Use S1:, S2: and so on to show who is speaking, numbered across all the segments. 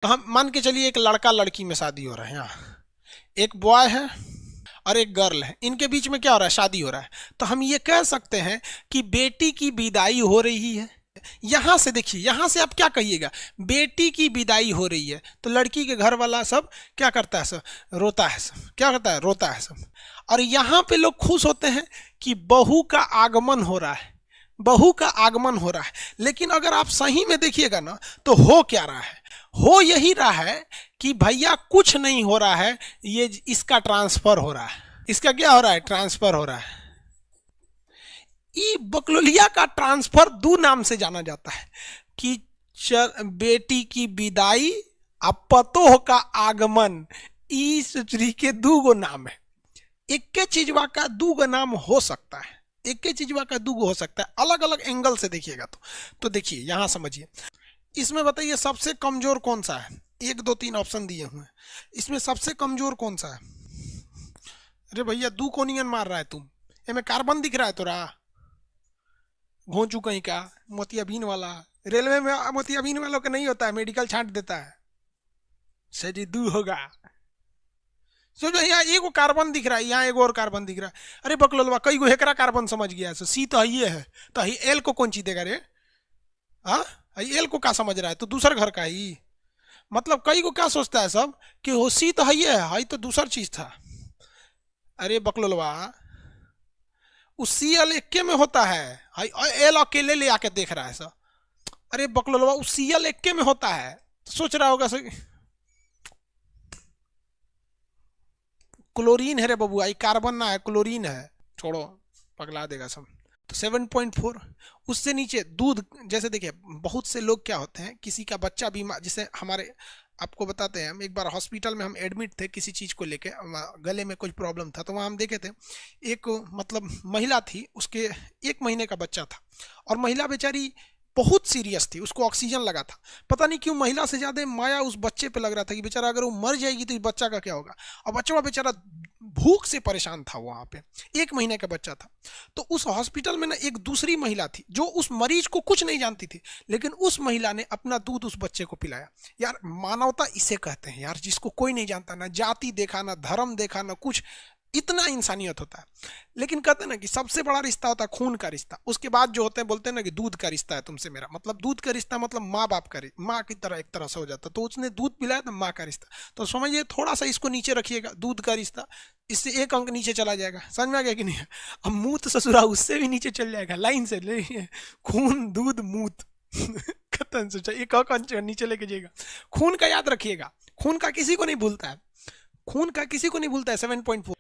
S1: तो हम मान के चलिए एक लड़का लड़की में शादी हो रहा है, यहाँ एक बॉय है और एक गर्ल है, इनके बीच में क्या हो रहा है, शादी हो रहा है। तो हम ये कह सकते हैं कि बेटी की विदाई हो रही है। यहां से देखिए, यहां से आप क्या कहिएगा, बेटी की विदाई हो रही है तो लड़की के घर वाला सब क्या करता है, सब रोता है, सब क्या करता है, रोता है सब। और यहां पे लोग खुश होते हैं कि बहू का आगमन हो रहा है, बहू का आगमन हो रहा है। लेकिन अगर आप सही में देखिएगा ना, तो हो क्या रहा है, हो यही रहा है कि भैया कुछ नहीं हो रहा है, ये इसका ट्रांसफर हो रहा है। इसका क्या हो रहा है, ट्रांसफर हो रहा है। ई बकलोलिया का ट्रांसफर दो नाम से जाना जाता है कि बेटी की विदाई और पतोह का आगमन। ई सुचरी के दू गो नाम है, एक के चीजवा का दू गो नाम हो सकता है, एक के चीजवा का दू गो हो सकता है, अलग अलग एंगल से देखिएगा। तो देखिए यहां समझिए, इसमें बताइए सबसे कमजोर कौन सा है, एक दो तीन ऑप्शन दिए हुए हैं, इसमें सबसे कमजोर कौन सा है। अरे भैया दू कोनियन मार रहा है तुम, इसमें कार्बन दिख रहा है तोरा, घोंचू कहीं का, मोतियाबिंद वाला। रेलवे में मोतियाबिंद वालों का नहीं होता है, मेडिकल छांट देता है, सही दू होगा। सोचो यहाँ एगो कार्बन दिख रहा है, यहाँ एगो और कार्बन दिख रहा है। अरे बकलोलवा कई गो हेकरा कार्बन समझ गया है, सी तो ये है, तो ही एल को कौन चीज देगा रे, हाँ एल को क्या समझ रहा है, तो दूसर घर का ही मतलब कई को क्या सोचता है सब कि हो सी तो है, है तो दूसर चीज था। अरे बकलोलवा उस सी एल इक्के में होता है, एल अकेले ले आके देख रहा है सब। अरे बकलोलवा उस सी एल इक्के में होता है, तो सोच रहा होगा सर क्लोरीन है रे बबुआ, ये कार्बन ना है, क्लोरीन है, छोड़ो पगला देगा सब। तो 7.4 उससे नीचे दूध। जैसे देखिए बहुत से लोग क्या होते हैं, किसी का बच्चा बीमार, जैसे हमारे आपको बताते हैं, हम एक बार हॉस्पिटल में हम एडमिट थे किसी चीज़ को लेके, गले में कुछ प्रॉब्लम था, तो वहाँ हम देखे थे एक मतलब महिला थी, उसके 1 महीने का बच्चा था और महिला बेचारी बहुत सीरियस थी, उसको ऑक्सीजन लगा था। पता नहीं क्यों महिला से ज़्यादा माया उस बच्चे पे लग रहा था कि बेचारा अगर वो मर जाएगी तो इस बच्चा का क्या होगा। और बच्चा बेचारा भूख से परेशान था, वहाँ पे 1 महीने का बच्चा था। तो उस हॉस्पिटल में ना एक दूसरी महिला थी जो उस मरीज को कुछ नहीं जानती थी, लेकिन उस महिला ने अपना दूध उस बच्चे को पिलाया। यार मानवता इसे कहते हैं यार, जिसको कोई नहीं जानता, ना जाति देखा, ना धर्म देखा, ना कुछ, इतना इंसानियत होता है। लेकिन कहते हैं ना कि सबसे बड़ा रिश्ता होता है खून का रिश्ता, उसके बाद जो होते हैं बोलते हैं ना कि दूध का रिश्ता है तुमसे मेरा, मतलब दूध का रिश्ता मतलब माँ बाप का, माँ की तरह एक तरह से हो जाता। तो उसने दूध पिलाया तो माँ का रिश्ता। तो समझिए थोड़ा सा इसको नीचे रखिएगा, दूध का रिश्ता, इससे एक अंक नीचे चला जाएगा, समझ में आ गया कि नहीं। अब मूत ससुरा उससे भी नीचे चल जाएगा, लाइन से ले खून दूध मूत खत्म। सोचा एक अंक नीचे लेके जाएगा। खून का याद रखिएगा, खून का किसी को नहीं भूलता है, खून का किसी को नहीं भूलता है। 7.4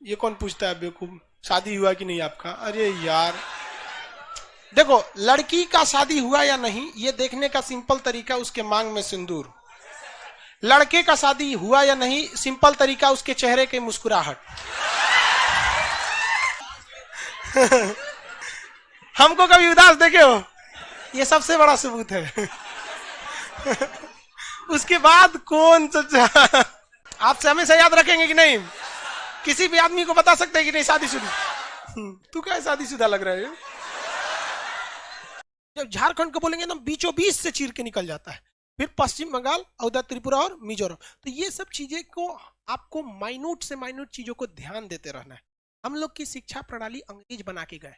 S1: ये कौन पूछता है बेवकूफ, शादी हुआ कि नहीं आपका। अरे यार देखो, लड़की का शादी हुआ या नहीं ये देखने का सिंपल तरीका उसके मांग में सिंदूर, लड़के का शादी हुआ या नहीं सिंपल तरीका उसके चेहरे की मुस्कुराहट। हमको कभी उदास देखे हो, ये सबसे बड़ा सबूत है। उसके बाद कौन सच्चा, आपसे हमेशा याद रखेंगे कि नहीं, किसी भी आदमी को बता सकते हैं कि नहीं शादीशुदा। तू क्या शादीशुदा लग रहा है। जब झारखंड को बोलेंगे ना बीचों बीच से चीर के निकल जाता है, फिर पश्चिम बंगाल, उधर त्रिपुरा और मिजोरम। तो ये सब चीजें को आपको माइन्यूट से माइन्यूट चीजों को ध्यान देते रहना है। हम लोग की शिक्षा प्रणाली अंग्रेज बना के गए,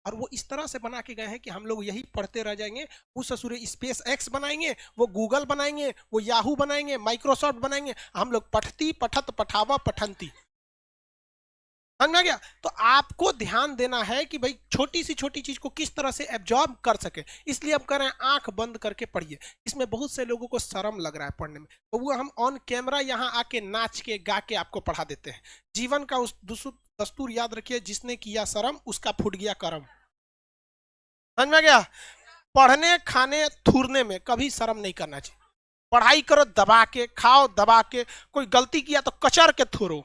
S1: और वो इस तरह से बना के गए हैं कि हम लोग यही पढ़ते रह जाएंगे। वो ससुरे स्पेस एक्स बनाएंगे, वो गूगल बनाएंगे, वो याहू बनाएंगे, माइक्रोसॉफ्ट बनाएंगे, हम लोग पठती पठत पठावा पठंती। समझ में आ गया। तो आपको ध्यान देना है कि भाई छोटी सी छोटी चीज को किस तरह से एब्जॉर्ब कर सके, इसलिए अब कर रहे हैं आंख बंद करके पढ़िए। इसमें बहुत से लोगों को शर्म लग रहा है पढ़ने में, तो वो हम ऑन कैमरा यहाँ आके नाच के गा के आपको पढ़ा देते हैं। जीवन का उस दस्तूर याद रखिए, जिसने किया शर्म उसका फूट गया करम। समझ में आ गया। पढ़ने खाने थूरने में कभी शर्म नहीं करना चाहिए। पढ़ाई करो दबा के, खाओ दबा के, कोई गलती किया तो कचर के थूरो।